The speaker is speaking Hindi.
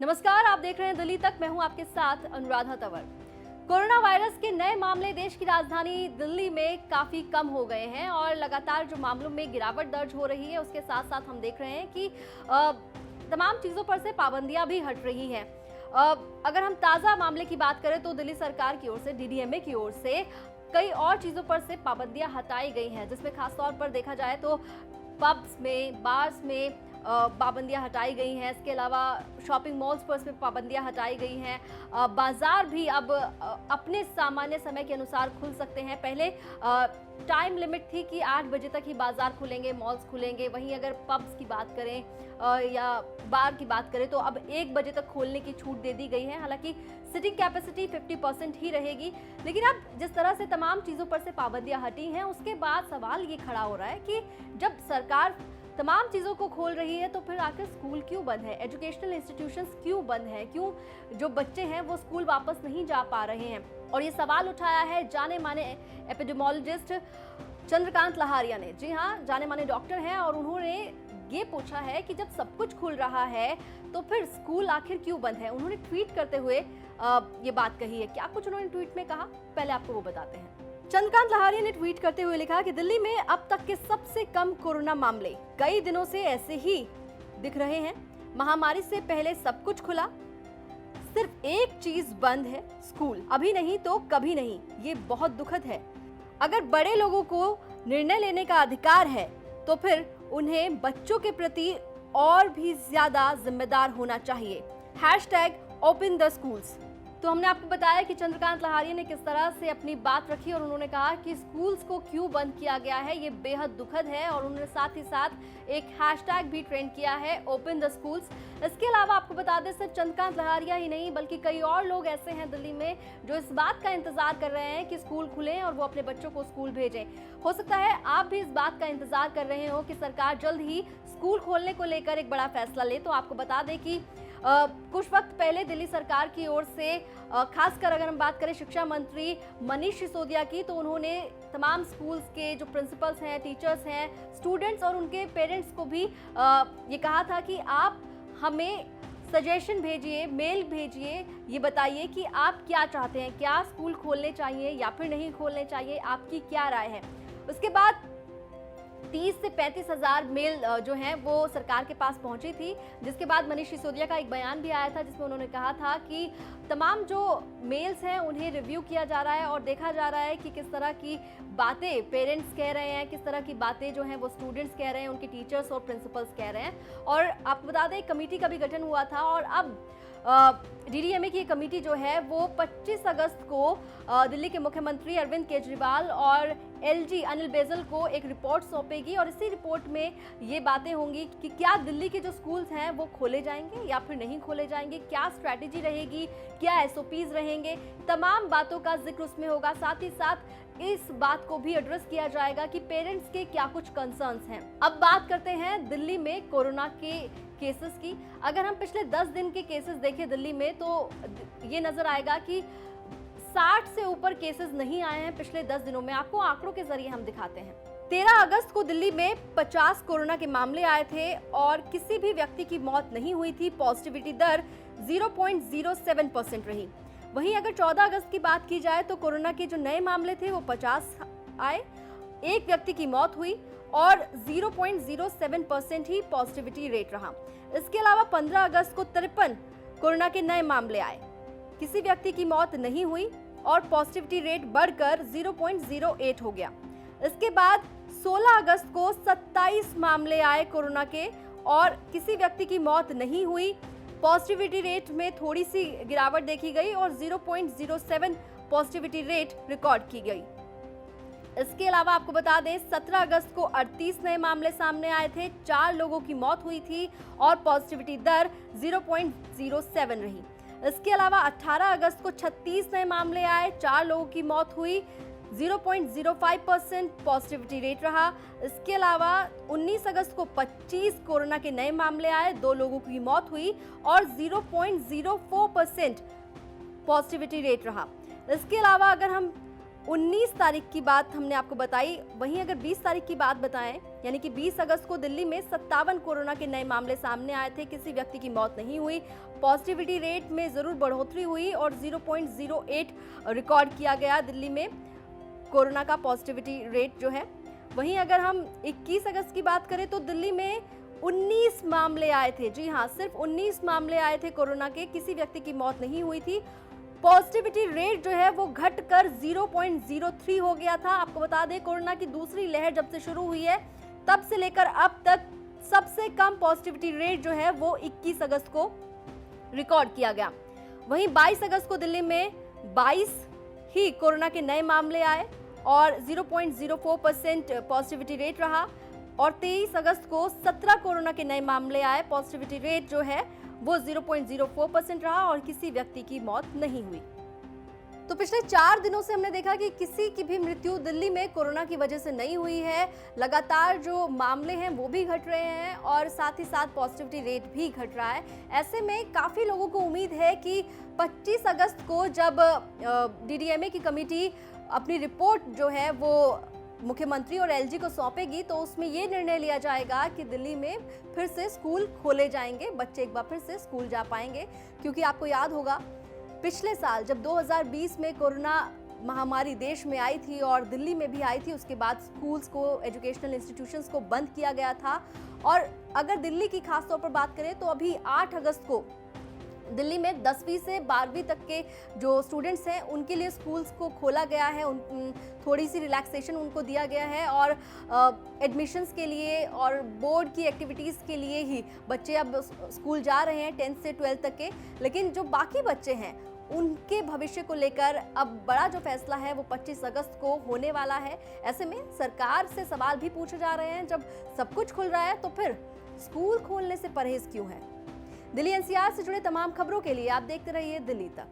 नमस्कार, आप देख रहे हैं दिल्ली तक। मैं हूं आपके साथ अनुराधा तंवर। कोरोना वायरस के नए मामले देश की राजधानी दिल्ली में काफी कम हो गए हैं और लगातार जो मामलों में गिरावट दर्ज हो रही है उसके साथ साथ हम देख रहे हैं कि तमाम चीजों पर से पाबंदियां भी हट रही हैं। अगर हम ताजा मामले की बात करें तो दिल्ली सरकार की ओर से, डीडीएमए की ओर से कई और चीजों पर से पाबंदियां हटाई गई हैं, जिसमें खासतौर पर देखा जाए तो पब्स में, बार्स में पाबंदियां हटाई गई हैं। इसके अलावा शॉपिंग मॉल्स पर इसमें पाबंदियां हटाई गई हैं। बाजार भी अब अपने सामान्य समय के अनुसार खुल सकते हैं। पहले टाइम लिमिट थी कि 8 बजे तक ही बाजार खुलेंगे, मॉल्स खुलेंगे। वहीं अगर पब्स की बात करें या बार की बात करें तो अब 1 बजे तक खोलने की छूट दे दी गई है। हालांकि सिटिंग कैपेसिटी 50% ही रहेगी, लेकिन अब जिस तरह से तमाम चीज़ों पर से पाबंदियां हटी हैं उसके बाद सवाल ये खड़ा हो रहा है कि जब सरकार तमाम चीज़ों को खोल रही है तो फिर आखिर स्कूल क्यों बंद है, एजुकेशनल इंस्टीट्यूशंस क्यों बंद है, क्यों जो बच्चे हैं वो स्कूल वापस नहीं जा पा रहे हैं। और ये सवाल उठाया है जाने माने एपिडेमोलॉजिस्ट चंद्रकांत लहारिया ने। जी हाँ, जाने माने डॉक्टर हैं और उन्होंने ये पूछा है कि जब सब कुछ खुल रहा है तो फिर स्कूल आखिर क्यों बंद है। उन्होंने ट्वीट करते हुए ये बात कही है। क्या कुछ उन्होंने ट्वीट में कहा, पहले आपको वो बताते हैं। चंद्रकांत लहारिया ने ट्वीट करते हुए लिखा कि दिल्ली में अब तक के सबसे कम कोरोना मामले कई दिनों से ऐसे ही दिख रहे हैं। महामारी से पहले सब कुछ खुला, सिर्फ एक चीज बंद है, स्कूल। अभी नहीं तो कभी नहीं। ये बहुत दुखद है। अगर बड़े लोगों को निर्णय लेने का अधिकार है तो फिर उन्हें बच्चों के प्रति और भी ज्यादा जिम्मेदार होना चाहिए। #Open the schools. तो हमने आपको बताया कि चंद्रकांत लहारिया ने किस तरह से अपनी बात रखी और उन्होंने कहा कि स्कूल्स को क्यों बंद किया गया है, ये बेहद दुखद है। और उन्होंने साथ ही साथ एक हैशटैग भी ट्रेंड किया है, ओपन द स्कूल्स। इसके अलावा आपको बता दें, सिर्फ चंद्रकांत लहारिया ही नहीं बल्कि कई और लोग ऐसे हैं दिल्ली में जो इस बात का इंतजार कर रहे हैं कि स्कूल खुलें और वो अपने बच्चों को स्कूल भेजें। हो सकता है आप भी इस बात का इंतजार कर रहे हो कि सरकार जल्द ही स्कूल खोलने को लेकर एक बड़ा फैसला ले। तो आपको बता दें कि कुछ वक्त पहले दिल्ली सरकार की ओर से खासकर अगर हम बात करें शिक्षा मंत्री मनीष सिसोदिया की, तो उन्होंने तमाम स्कूल्स के जो प्रिंसिपल्स हैं, टीचर्स हैं, स्टूडेंट्स और उनके पेरेंट्स को भी ये कहा था कि आप हमें सजेशन भेजिए, मेल भेजिए, ये बताइए कि आप क्या चाहते हैं, क्या स्कूल खोलने चाहिए या फिर नहीं खोलने चाहिए, आपकी क्या राय है। उसके बाद 30 से 35 हजार मेल जो हैं वो सरकार के पास पहुंची थी, जिसके बाद मनीष सिसोदिया का एक बयान भी आया था जिसमें उन्होंने कहा था कि तमाम जो मेल्स हैं उन्हें रिव्यू किया जा रहा है और देखा जा रहा है कि किस तरह की बातें पेरेंट्स कह रहे हैं, किस तरह की बातें जो हैं वो स्टूडेंट्स कह रहे हैं, उनके टीचर्स और प्रिंसिपल्स कह रहे हैं। और आपको बता दें, एक कमेटी का भी गठन हुआ था और अब डीडीएमए की कमेटी जो है वो 25 अगस्त को दिल्ली के मुख्यमंत्री अरविंद केजरीवाल और एलजी अनिल बैजल को एक रिपोर्ट सौंपेगी और इसी रिपोर्ट में ये बातें होंगी कि क्या दिल्ली के जो स्कूल्स हैं वो खोले जाएंगे या फिर नहीं खोले जाएंगे, क्या स्ट्रैटेजी रहेगी, क्या एसओपीज रहेंगे, तमाम बातों का जिक्र उसमें होगा। साथ ही साथ इस बात को भी एड्रेस किया जाएगा कि पेरेंट्स के क्या कुछ कंसर्न्स हैं। अब बात करते हैं दिल्ली में कोरोना के केसेस की। अगर हम पिछले 10 दिन के केसेस देखें दिल्ली में तो ये नजर आएगा कि 60 से ऊपर केसेस नहीं आए हैं पिछले 10 दिनों में। आपको आंकड़ों के जरिए हम दिखाते हैं। 13 अगस्त को दिल्ली में 50 कोरोना के मामले आए थे और किसी भी व्यक्ति की मौत नहीं हुई थी। पॉजिटिविटी दर 0.07% रही। वहीं अगर 14 अगस्त की बात की जाए तो कोरोना के जो नए मामले थे वो 50 आए, एक व्यक्ति की मौत हुई और 0.07% ही पॉजिटिविटी रेट रहा। इसके अलावा 15 अगस्त को 53 कोरोना के नए मामले आए, किसी व्यक्ति की मौत नहीं हुई और पॉजिटिविटी रेट बढ़कर 0.08 हो गया। इसके बाद 16 अगस्त को 27 मामले आए कोरोना के और किसी व्यक्ति की मौत नहीं हुई। पॉजिटिविटी रेट में थोड़ी सी गिरावट देखी गई और 0.07 पॉजिटिविटी रेट रिकॉर्ड की गई। इसके अलावा आपको बता दें, 17 अगस्त को 38 नए मामले सामने आए थे, 4 लोगों की मौत हुई थी और पॉजिटिविटी दर 0.07 रही। इसके अलावा 18 अगस्त को 36 नए मामले आए, 4 लोगों की मौत हुई, 0.05% पॉजिटिविटी रेट रहा। इसके अलावा 19 अगस्त को 25 कोरोना के नए मामले आए, 2 लोगों की मौत हुई और 0.04% पॉजिटिविटी रेट रहा। इसके अलावा अगर हम 19 तारीख की बात हमने आपको बताई। वहीं अगर 20 तारीख की बात बताएं, यानी कि 20 अगस्त को दिल्ली में 57 कोरोना के नए मामले सामने आए थे। किसी व्यक्ति की मौत नहीं हुई। पॉजिटिविटी रेट में जरूर बढ़ोतरी हुई और 0.08 रिकॉर्ड किया गया दिल्ली में कोरोना का पॉजिटिविटी रेट जो है। वहीं अगर हम 21 अगस्त की बात करें तो दिल्ली में 19 मामले आए थे। जी हाँ, सिर्फ 19 मामले आए थे कोरोना के, किसी व्यक्ति की मौत नहीं हुई थी। पॉजिटिविटी रेट जो है वो घटकर 0.03 हो गया था। आपको बता दें, कोरोना की दूसरी लहर जब से शुरू हुई है तब से लेकर अब तक सबसे कम पॉजिटिविटी रेट जो है वो 21 अगस्त को रिकॉर्ड किया गया। वहीं 22 अगस्त को दिल्ली में 22 ही कोरोना के नए मामले आए और 0.04% पॉजिटिविटी रेट रहा। और 23 अगस्त को 17 कोरोना के नए मामले आए। पॉजिटिविटी रेट जो है वो 0.04% रहा और किसी व्यक्ति की मौत नहीं हुई। तो पिछले 4 दिनों से हमने देखा कि किसी की भी मृत्यु दिल्ली में कोरोना की वजह से नहीं हुई है। लगातार जो मामले हैं वो भी घट रहे हैं और साथ ही साथ पॉजिटिविटी रेट भी घट रहा है। ऐसे में काफ़ी लोगों को उम्मीद है कि 25 अगस्त को जब डीडीएमए की कमेटी अपनी रिपोर्ट जो है वो मुख्यमंत्री और एलजी को सौंपेगी तो उसमें ये निर्णय लिया जाएगा कि दिल्ली में फिर से स्कूल खोले जाएंगे, बच्चे एक बार फिर से स्कूल जा पाएंगे। क्योंकि आपको याद होगा, पिछले साल जब 2020 में कोरोना महामारी देश में आई थी और दिल्ली में भी आई थी, उसके बाद स्कूल्स को, एजुकेशनल इंस्टीट्यूशंस को बंद किया गया था। और अगर दिल्ली की खास तौर पर बात करें तो अभी 8 अगस्त को दिल्ली में 10वीं से 12वीं तक के जो स्टूडेंट्स हैं उनके लिए स्कूल्स को खोला गया है। थोड़ी सी रिलैक्सेशन उनको दिया गया है और एडमिशन्स के लिए और बोर्ड की एक्टिविटीज़ के लिए ही बच्चे अब स्कूल जा रहे हैं 10th से 12th तक के। लेकिन जो बाकी बच्चे हैं उनके भविष्य को लेकर अब बड़ा जो फैसला है वो 25 अगस्त को होने वाला है। ऐसे में सरकार से सवाल भी पूछे जा रहे हैं, जब सब कुछ खुल रहा है तो फिर स्कूल खोलने से परहेज क्यों है। दिल्ली एनसीआर से जुड़े तमाम खबरों के लिए आप देखते रहिए दिल्ली तक।